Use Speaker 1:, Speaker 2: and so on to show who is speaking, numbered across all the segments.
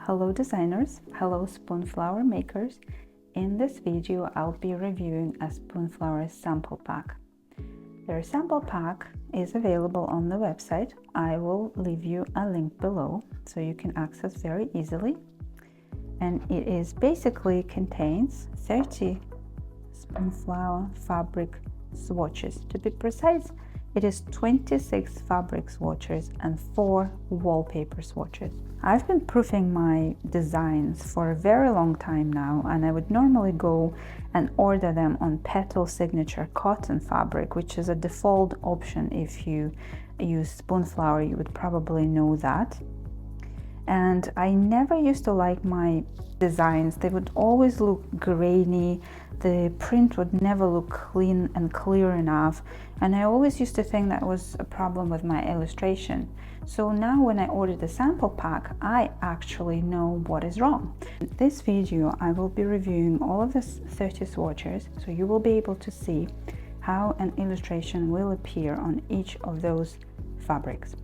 Speaker 1: Hello designers, hello Spoonflower makers. In this video I'll be reviewing a Spoonflower sample pack. Their sample pack is available on the website. I will leave you a link below so you can access very easily. And it is basically contains 30 Spoonflower fabric swatches. To be precise, it is 26 fabric swatches and 4 wallpaper swatches. I've been proofing my designs for a very long time now, and I would normally go and order them on Petal signature cotton fabric, which is a default option. If you use Spoonflower, you would probably know that. And I never used to like my designs. They would always look grainy. The print would never look clean and clear enough. And I always used to think that was a problem with my illustration. So now when I order the sample pack, I actually know what is wrong. In this video, I will be reviewing all of the 30 swatches, so you will be able to see how an illustration will appear on each of those fabrics.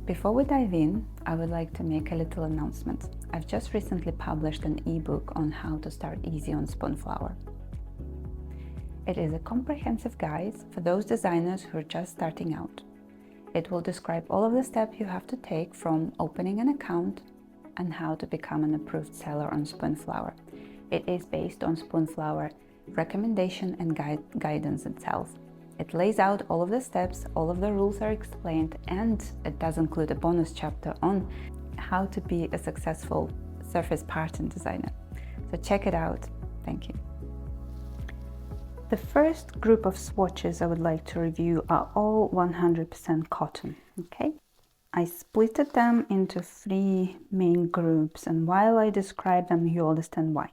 Speaker 1: Before we dive in, I would like to make a little announcement. I've just recently published an ebook on how to start easy on Spoonflower. It is a comprehensive guide for those designers who are just starting out. It will describe all of the steps you have to take from opening an account and how to become an approved seller on Spoonflower. It is based on Spoonflower recommendation and guidance itself. It lays out all of the steps, all of the rules are explained, and it does include a bonus chapter on how to be a successful surface pattern designer. So check it out. Thank you. The first group of swatches I would like to review are all 100% cotton. Okay, I splitted them into 3 main groups, and while I describe them, you understand why.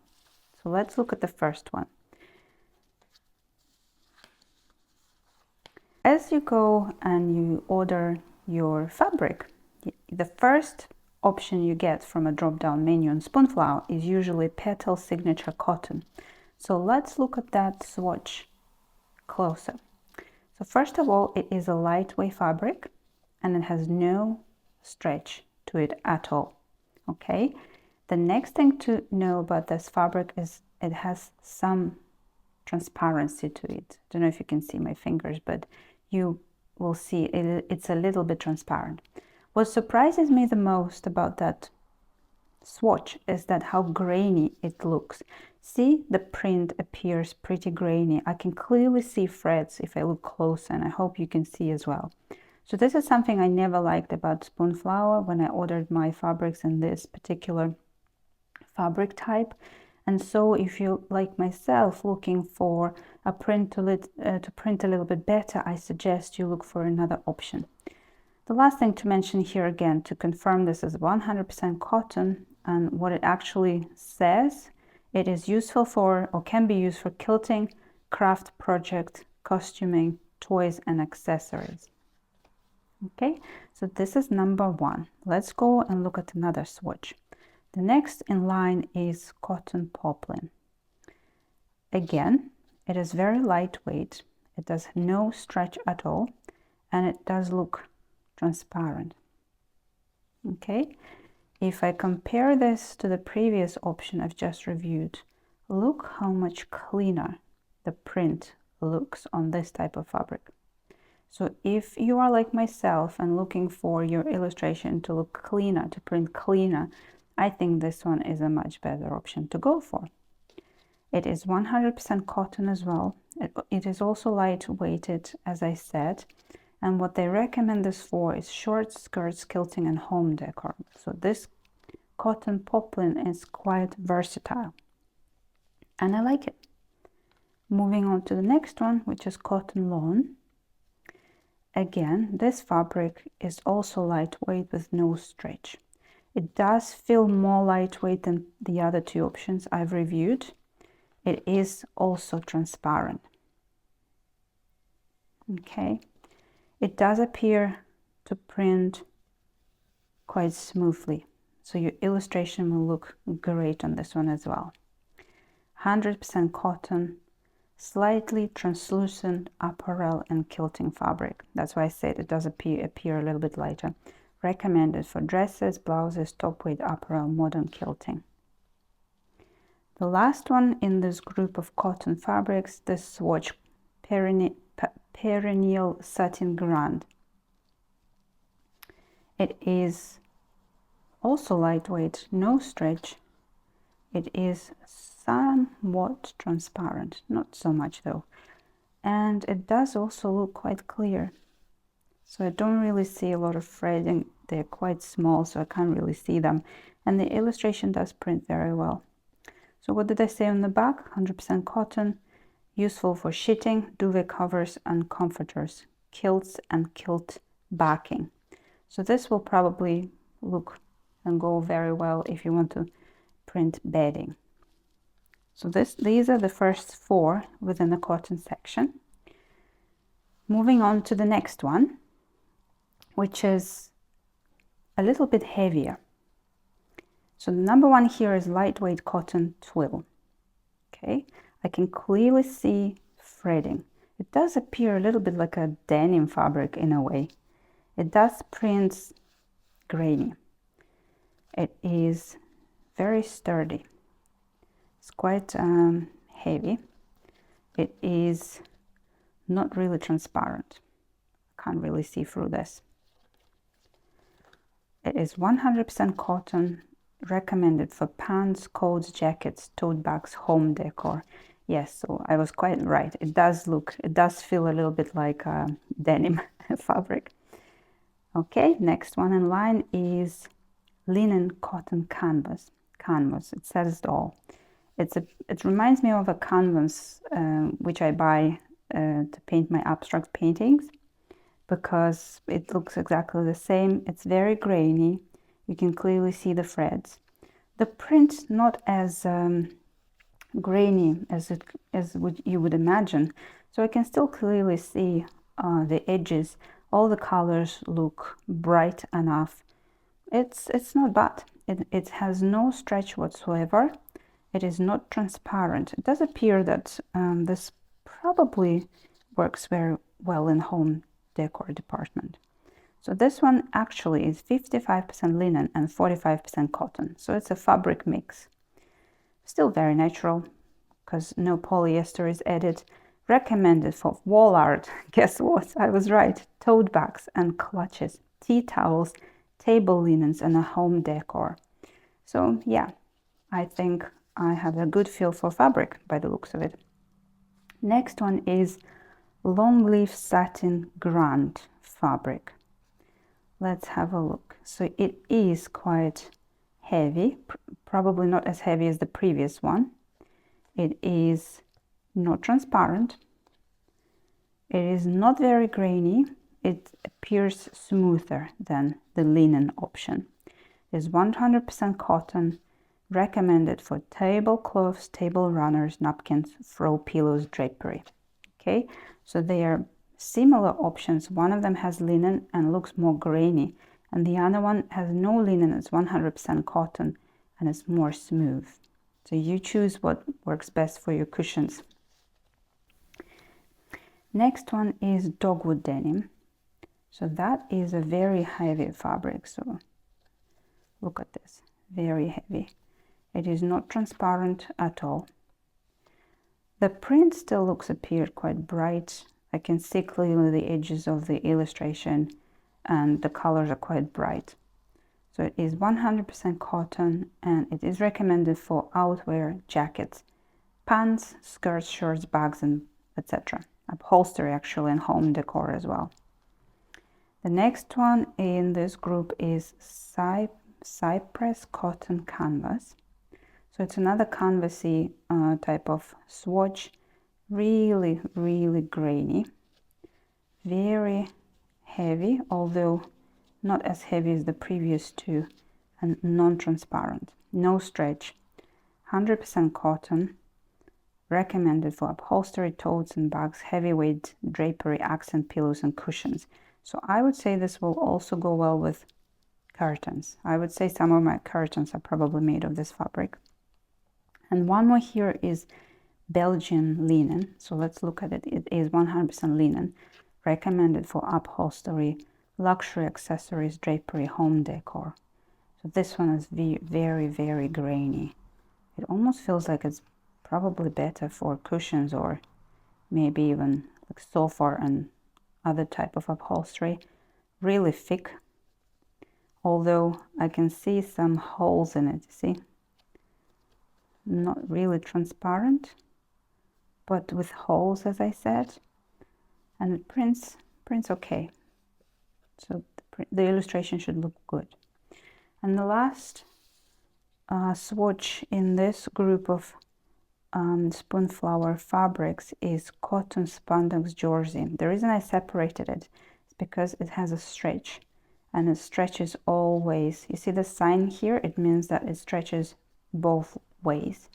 Speaker 1: So let's look at the first one. As you go and you order your fabric, the first option you get from a drop-down menu on Spoonflower is usually Petal signature cotton. So let's look at that swatch closer. So first of all, it is a lightweight fabric and it has no stretch to it at all. Okay, the next thing to know about this fabric is it has some transparency to it. I don't know if you can see my fingers, but you will see it's a little bit transparent. What surprises me the most about that swatch is that how grainy it looks. See, the print appears pretty grainy. I can clearly see threads if I look closer, and I hope you can see as well. So this is something I never liked about Spoonflower when I ordered my fabrics in this particular fabric type. And so if you, like myself, looking for a print to print a little bit better, I suggest you look for another option. The last thing to mention here again, to confirm this is 100% cotton, and what it actually says, it is useful for, or can be used for, quilting, craft project, costuming, toys and accessories. Okay, so this is number 1. Let's go and look at another swatch. The next in line is cotton poplin. Again, it is very lightweight, it does no stretch at all, and it does look transparent. Okay, if I compare this to the previous option I've just reviewed, look how much cleaner the print looks on this type of fabric. So if you are like myself and looking for your illustration to look cleaner, to print cleaner, I think this one is a much better option to go for. It is 100% cotton as well. It is also lightweighted, as I said. And what they recommend this for is short skirts, quilting and home decor. So this cotton poplin is quite versatile. And I like it. Moving on to the next one, which is cotton lawn. Again, this fabric is also lightweight with no stretch. It does feel more lightweight than the other 2 options I've reviewed. It is also transparent. Okay, it does appear to print quite smoothly, so your illustration will look great on this one as well. 100% cotton, slightly translucent apparel and quilting fabric. That's why I said it does appear a little bit lighter. recommended for dresses, blouses, top weight apparel, modern quilting. The last one in this group of cotton fabrics, the swatch Perennial Satin Grand. It is also lightweight, no stretch. It is somewhat transparent, not so much though. And it does also look quite clear. So I don't really see a lot of threading. They're quite small, so I can't really see them. And the illustration does print very well. So what did I say on the back? 100% cotton, useful for sheeting, duvet covers and comforters, quilts and quilt backing. So this will probably look and go very well if you want to print bedding. So these are the first 4 within the cotton section. Moving on to the next one, which is a little bit heavier. So the number 1 here is lightweight cotton twill. Okay, I can clearly see threading. It does appear a little bit like a denim fabric in a way. It does print grainy. It is very sturdy. It's quite heavy. It is not really transparent. Can't really see through this. It is 100% cotton, recommended for pants, coats, jackets, tote bags, home decor. Yes, so I was quite right. It does feel a little bit like denim fabric. Okay, next one in line is linen cotton canvas. It says it all. It reminds me of a canvas which I buy to paint my abstract paintings, because it looks exactly the same. It's very grainy. You can clearly see the threads. The print not as grainy as you would imagine, so I can still clearly see the edges. All the colors look bright enough. It's not bad. It has no stretch whatsoever. It is not transparent. It does appear that this probably works very well in home decor department. So this one actually is 55% linen and 45% cotton. So it's a fabric mix. Still very natural because no polyester is added. Recommended for wall art. Guess what? I was right. Tote bags and clutches, tea towels, table linens and a home decor. So yeah, I think I have a good feel for fabric by the looks of it. Next one is Longleaf Satin Grand fabric. Let's have a look. So it is quite heavy, probably not as heavy as the previous one. It is not transparent. It is not very grainy. It appears smoother than the linen option. It is 100% cotton, recommended for tablecloths, table runners, napkins, throw pillows, drapery. Okay, so they are similar options. One of them has linen and looks more grainy, and the other one has no linen, it's 100% cotton and it's more smooth. So you choose what works best for your cushions. Next one is Dogwood Denim. So that is a very heavy fabric. So look at this, very heavy. It is not transparent at all. The print still appeared quite bright. I can see clearly the edges of the illustration and the colors are quite bright. So it is 100% cotton and it is recommended for outwear, jackets, pants, skirts, shirts, bags, and etc. Upholstery actually and home decor as well. The next one in this group is Cypress cotton canvas. So it's another canvasy type of swatch, really grainy, very heavy, although not as heavy as the previous two, and non-transparent, no stretch, 100% cotton, recommended for upholstery, totes and bags, heavyweight drapery, accent pillows and cushions. So I would say this will also go well with curtains. I would say some of my curtains are probably made of this fabric. And one more here is Belgian Linen. So let's look at it. It is 100% linen, recommended for upholstery, luxury accessories, drapery, home decor. So this one is very, very grainy. It almost feels like it's probably better for cushions or maybe even like sofa and other type of upholstery. Really thick, although I can see some holes in it, see? Not really transparent, but with holes, as I said, and it prints okay. So the illustration should look good. And the last swatch in this group of Spoonflower fabrics is cotton spandex jersey. The reason I separated it is because it has a stretch, and it stretches all ways. You see the sign here? It means that it stretches both ways.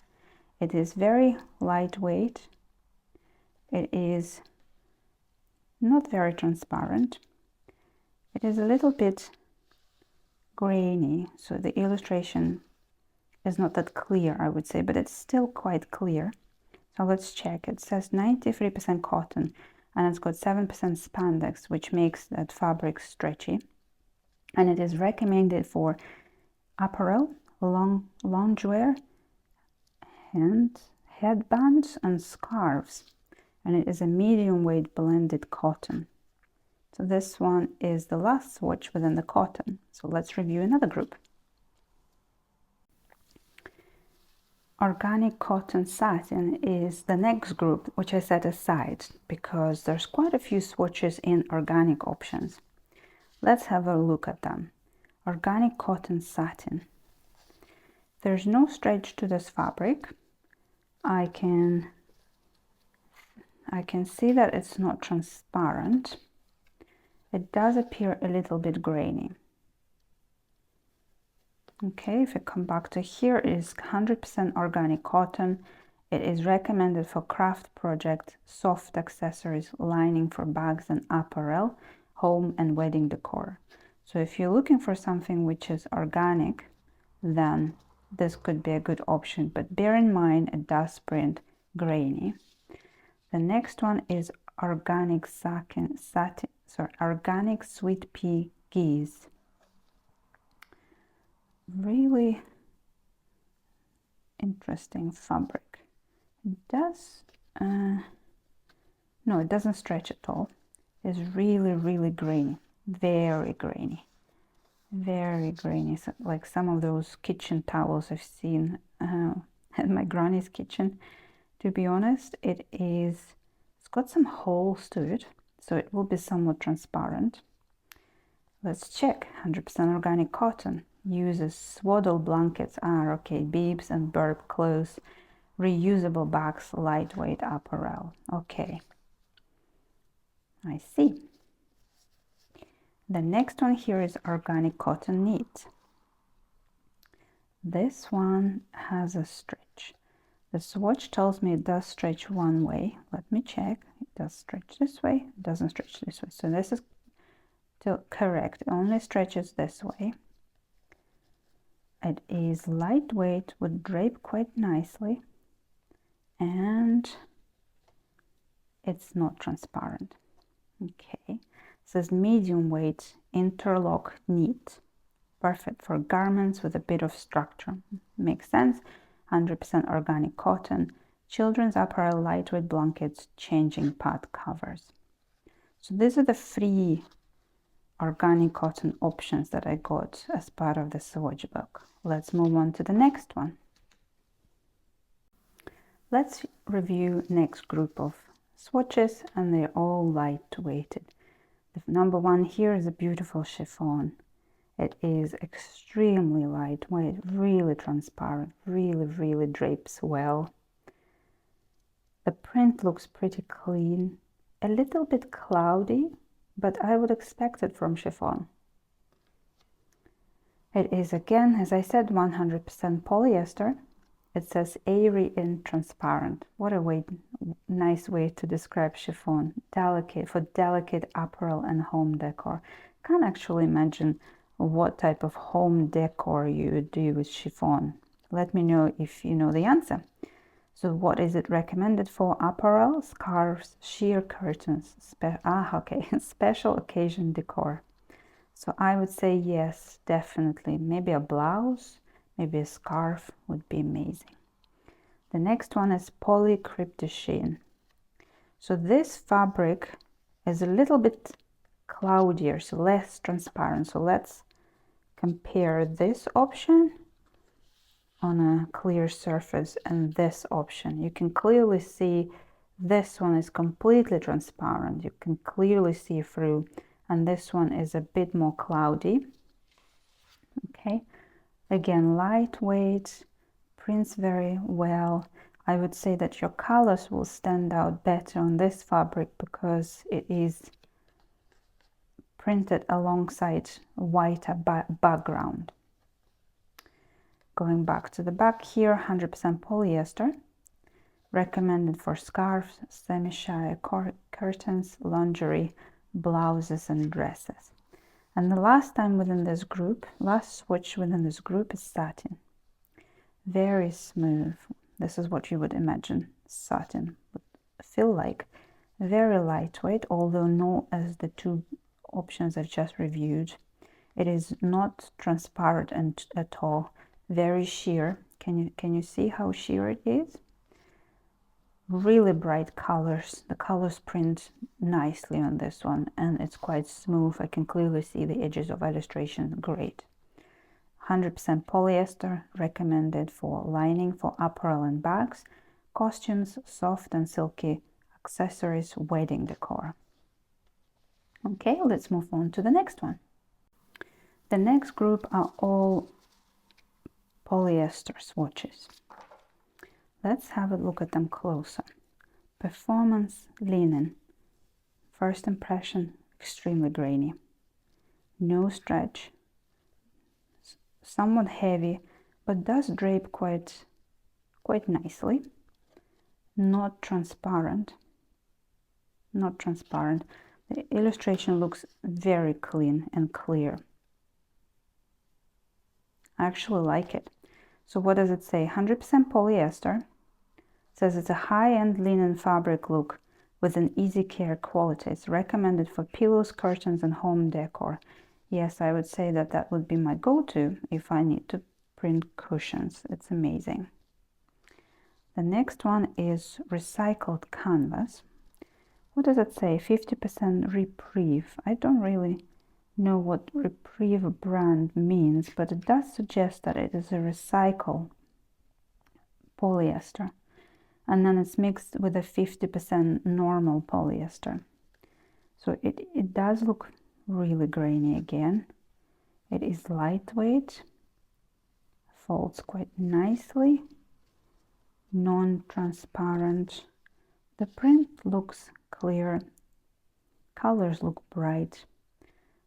Speaker 1: It is very lightweight. It is not very transparent. It is a little bit grainy, so the illustration is not that clear, I would say, but it's still quite clear. So let's check. It says 93% cotton, and it's got 7% spandex, which makes that fabric stretchy. And it is recommended for apparel, loungewear, and headbands and scarves. And it is a medium weight blended cotton. So this one is the last swatch within the cotton. So let's review another group. Organic cotton satin is the next group, which I set aside because there's quite a few swatches in organic options. Let's have a look at them. Organic cotton satin. There's no stretch to this fabric. I can see that it's not transparent. It does appear a little bit grainy. Okay, if I come back to here, it is 100% organic cotton. It is recommended for craft projects, soft accessories, lining for bags and apparel, home and wedding decor. So if you're looking for something which is organic, then this could be a good option, but bear in mind it does print grainy. The next one is organic organic sweet pea geese. Really interesting fabric. It does no, it doesn't stretch at all. It's really grainy, very grainy, so like some of those kitchen towels I've seen at my granny's kitchen. To be honest, it's got some holes to it, so it will be somewhat transparent. Let's check. 100% organic cotton. Uses swaddle blankets, bibs and burp clothes, reusable bags, lightweight apparel. Okay, I see. The next one here is organic cotton knit. This one has a stretch. The swatch tells me it does stretch one way. Let me check. It does stretch this way. It doesn't stretch this way. So this is still correct. It only stretches this way. It is lightweight, would drape quite nicely, and it's not transparent. Okay, it says medium weight interlock knit, perfect for garments with a bit of structure. Makes sense. 100% organic cotton, children's apparel, lightweight blankets, changing pad covers. So these are the three organic cotton options that I got as part of the swatch book. Let's move on to the next one. Let's review next group of swatches, and they're all lightweighted. The number one here is a beautiful chiffon. It is extremely lightweight, really transparent, really drapes well. The print looks pretty clean, a little bit cloudy, but I would expect it from chiffon. It is, again, as I said, 100% polyester. It says airy and transparent. What a nice way to describe chiffon. Delicate, for delicate apparel and home decor. Can't actually imagine what type of home decor you would do with chiffon. Let me know if you know the answer. So what is it recommended for? Apparel, scarves, sheer curtains, special occasion decor. So I would say yes, definitely. Maybe a blouse, maybe a scarf would be amazing. The next one is Crepe De Shine. So this fabric is a little bit cloudier, so less transparent. So let's compare this option on a clear surface and this option. You can clearly see this one is completely transparent. You can clearly see through, and this one is a bit more cloudy. Okay, again, lightweight, prints very well. I would say that your colors will stand out better on this fabric because it is printed alongside a whiter background. Going back to the back here, 100% polyester, recommended for scarves, semi-sheer curtains, lingerie, blouses and dresses. And the last swatch within this group is satin. Very smooth. This is what you would imagine satin would feel like. Very lightweight, although not as the two options I just reviewed. It is not transparent at all. Very sheer. Can you see how sheer it is? Really bright colors. The colors print nicely on this one, and it's quite smooth. I can clearly see the edges of illustration. Great. 100% polyester, recommended for lining for apparel and bags, costumes, soft and silky accessories, wedding decor. Okay, let's move on to the next one. The next group are all polyester swatches. Let's have a look at them closer. Performance linen. First impression, extremely grainy. No stretch. Somewhat heavy, but does drape quite nicely. Not transparent. Not transparent. The illustration looks very clean and clear. I actually like it. So what does it say? 100% polyester. It says it's a high-end linen fabric look with an easy care quality. It's recommended for pillows, curtains and home decor. Yes, I would say that that would be my go-to if I need to print cushions. It's amazing. The next one is recycled canvas. What does it say? 50% reprieve. I don't really know what reprieve brand means, but it does suggest that it is a recycled polyester. And then it's mixed with a 50% normal polyester. So it does look really grainy again. It is lightweight, folds quite nicely, non-transparent. The print looks clear, colors look bright.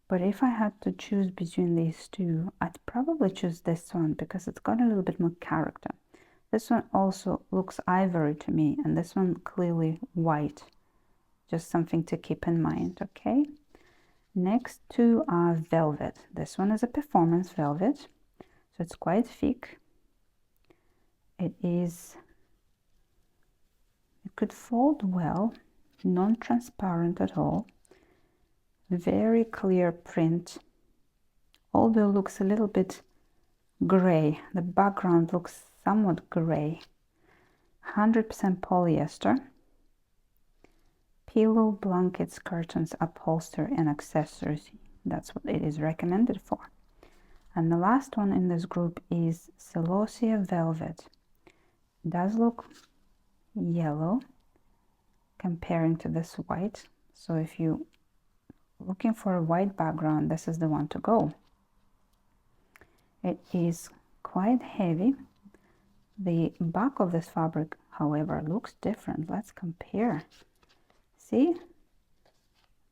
Speaker 1: But if I had to choose between these two, I'd probably choose this one because it's got a little bit more character. This one also looks ivory to me, and this one clearly white. Just something to keep in mind, okay? Next two are velvet. This one is a performance velvet, so it's quite thick. It could fold well, non-transparent at all. Very clear print, although looks a little bit gray. The background looks somewhat gray. 100% polyester. Pillow, blankets, curtains, upholstery and accessories. That's what it is recommended for. And the last one in this group is Celosia Velvet. It does look yellow comparing to this white. So if you looking for a white background, this is the one to go. It is quite heavy. The back of this fabric, however, looks different. Let's compare. See?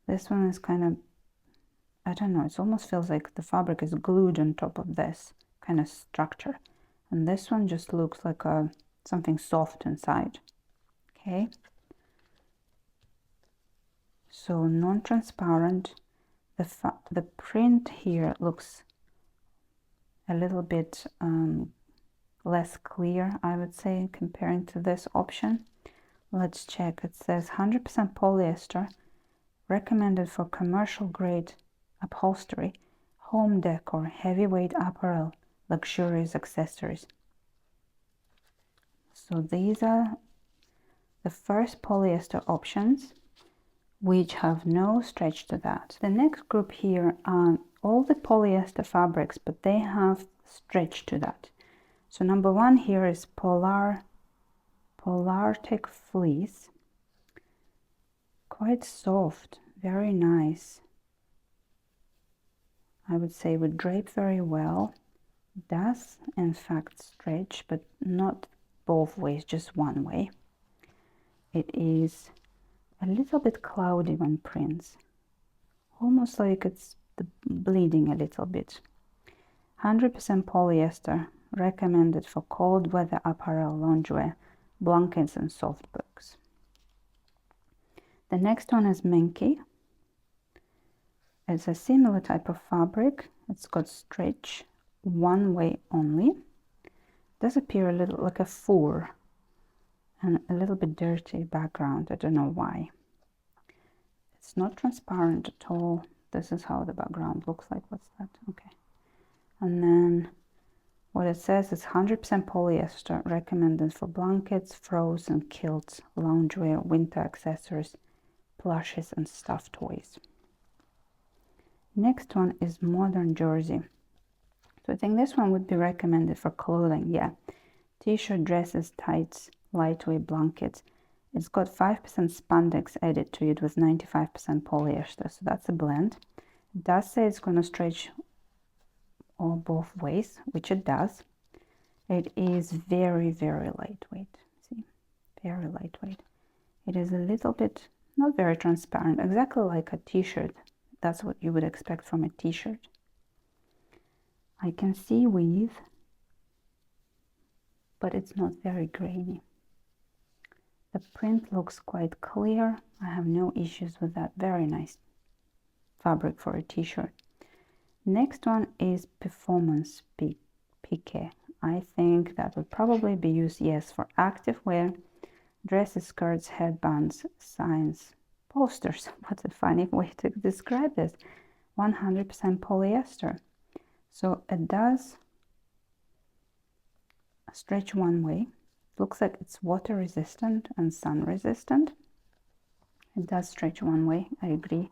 Speaker 1: This one is kind of, I don't know, it almost feels like the fabric is glued on top of this kind of structure. And this one just looks like something soft inside. Okay? So non-transparent. The print here looks a little bit less clear, I would say, comparing to this option. Let's check. It says 100% polyester, recommended for commercial grade upholstery, home decor, heavyweight apparel, luxurious accessories. So these are the first polyester options, which have no stretch to that. The next group here are all the polyester fabrics, but they have stretch to that. So number one here is Polartec Fleece. Quite soft, very nice. I would say would drape very well. It does in fact stretch, but not both ways, just one way. It is a little bit cloudy when prints, almost like it's bleeding a little bit. 100% polyester, recommended for cold weather apparel, loungewear, blankets and soft books. The next one is Minky. It's a similar type of fabric. It's got stretch one way only. It does appear a little like a fur and a little bit dirty background. I don't know why. It's not transparent at all. This is how the background looks like. What's that? Okay. And then what it says is 100% polyester, recommended for blankets, frozen quilts, loungewear, winter accessories, plushes and stuffed toys. Next one is modern jersey. So I think this one would be recommended for clothing. Yeah, t-shirt, dresses, tights, lightweight blankets. It's got 5% spandex added to it with 95% polyester, so that's a blend. It does say it's going to stretch all both ways, which it does. It is very, very lightweight. See, very lightweight. It is a little bit not very transparent, exactly like a t-shirt. That's what you would expect from a t-shirt. I can see weave, but it's not very grainy. The print looks quite clear. I have no issues with that. Very nice fabric for a t-shirt. Next one is Performance Pique. I think that would probably be used, yes, for active wear, dresses, skirts, headbands, signs, posters. What a funny way to describe this. 100% polyester. So it does stretch one way. Looks like it's water resistant and sun resistant. It does stretch one way, I agree.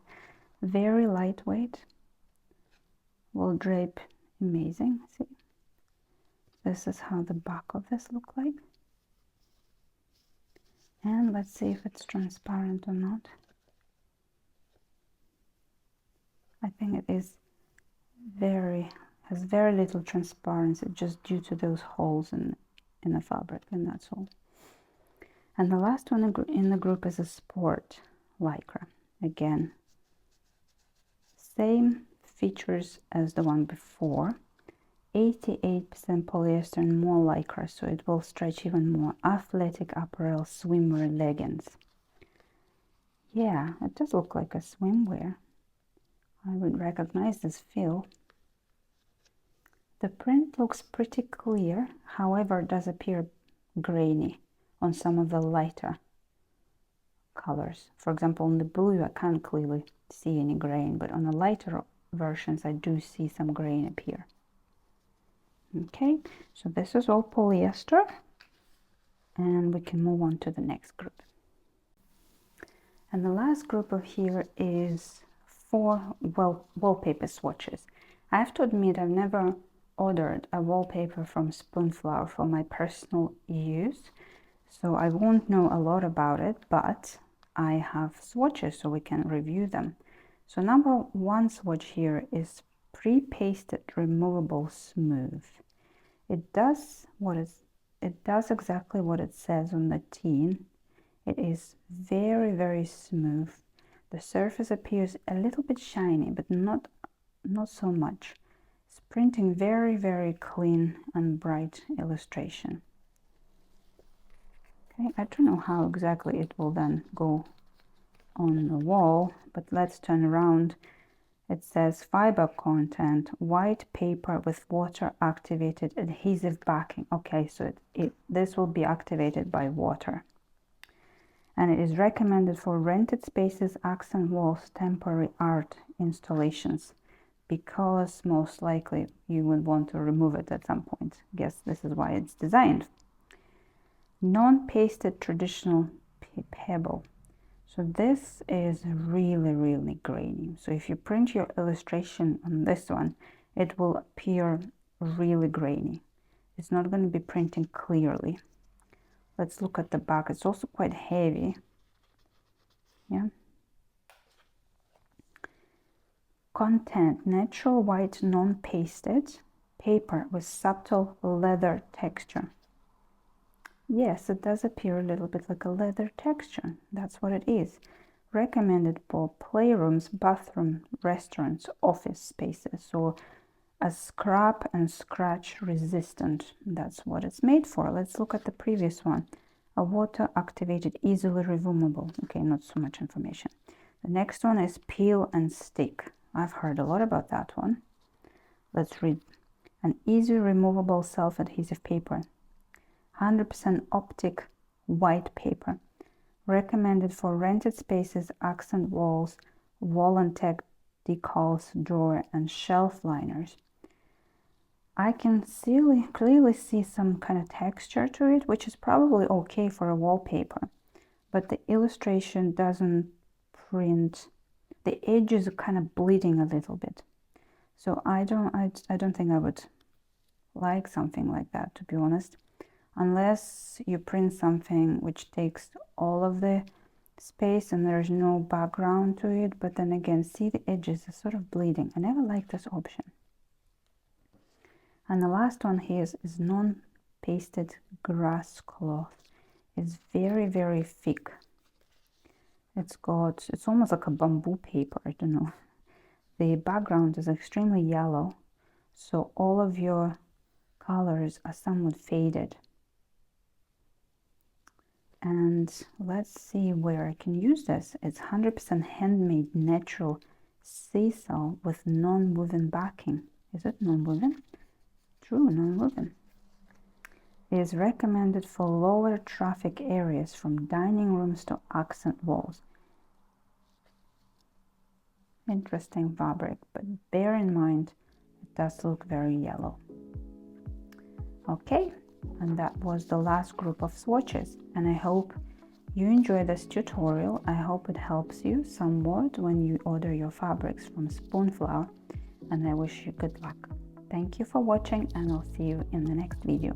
Speaker 1: Very lightweight. Will drape amazing. See, this is how the back of this look like. And let's see if it's transparent or not. I think it is has very little transparency, just due to those holes in the fabric, and that's all. And the last one in the group is a sport lycra. Again, same features as the one before. 88% polyester and more lycra, so it will stretch even more. Athletic apparel, swimwear, leggings. Yeah, it does look like a swimwear. I would recognize this feel. The print looks pretty clear, however it does appear grainy on some of the lighter colors. For example, on the blue I can't clearly see any grain, but on the lighter versions I do see some grain appear. Okay, so this is all polyester, and we can move on to the next group. And the last group of here is for wallpaper swatches. I have to admit I've never ordered a wallpaper from Spoonflower for my personal use, so I won't know a lot about it, but I have swatches so we can review them. So number one swatch here is pre-pasted removable smooth. It does exactly what it says on the tin. It is very, very smooth. The surface appears a little bit shiny, but not so much. It's printing very, very clean and bright illustration. Okay, I don't know how exactly it will then go on the wall, but let's turn around. It says fiber content, white paper with water activated adhesive backing. Okay, so this will be activated by water. And it is recommended for rented spaces, accent walls, temporary art installations. because most likely you would want to remove it at some point. I guess this is why it's designed. Non-pasted traditional pebble. So this is really grainy. So if you print your illustration on this one, it will appear really grainy. It's not going to be printing clearly. Let's look at the back. It's also quite heavy. Yeah. Content: natural white non-pasted paper with subtle leather texture. Yes, it does appear a little bit like a leather texture. That's what it is. Recommended for playrooms, bathroom, restaurants, office spaces. So a scrap and scratch resistant. That's what it's made for. Let's look at the previous one. A water activated, easily removable. Okay, not so much information. The next one is peel and stick. I've heard a lot about that one. Let's read. An easy removable self-adhesive paper. 100% optic white paper. Recommended for rented spaces, accent walls, wall and tech decals, drawer and shelf liners. I can clearly see some kind of texture to it, which is probably okay for a wallpaper, but the illustration doesn't print. The edges are kind of bleeding a little bit. So I don't think I would like something like that, to be honest. Unless you print something which takes all of the space and there's no background to it, but then again, see the edges are sort of bleeding. I never liked this option. And the last one here is non-pasted grass cloth. It's very thick. It's almost like a bamboo paper, I don't know. The background is extremely yellow, so all of your colors are somewhat faded. And let's see where I can use this. It's 100% handmade natural sisal with non-woven backing. Is it non-woven? True, non-woven. It is recommended for lower traffic areas from dining rooms to accent walls. Interesting fabric, but bear in mind it does look very yellow. Okay. And that was the last group of swatches, and I hope you enjoy this tutorial. I hope it helps you somewhat when you order your fabrics from Spoonflower, and I wish you good luck. Thank you for watching, and I'll see you in the next video.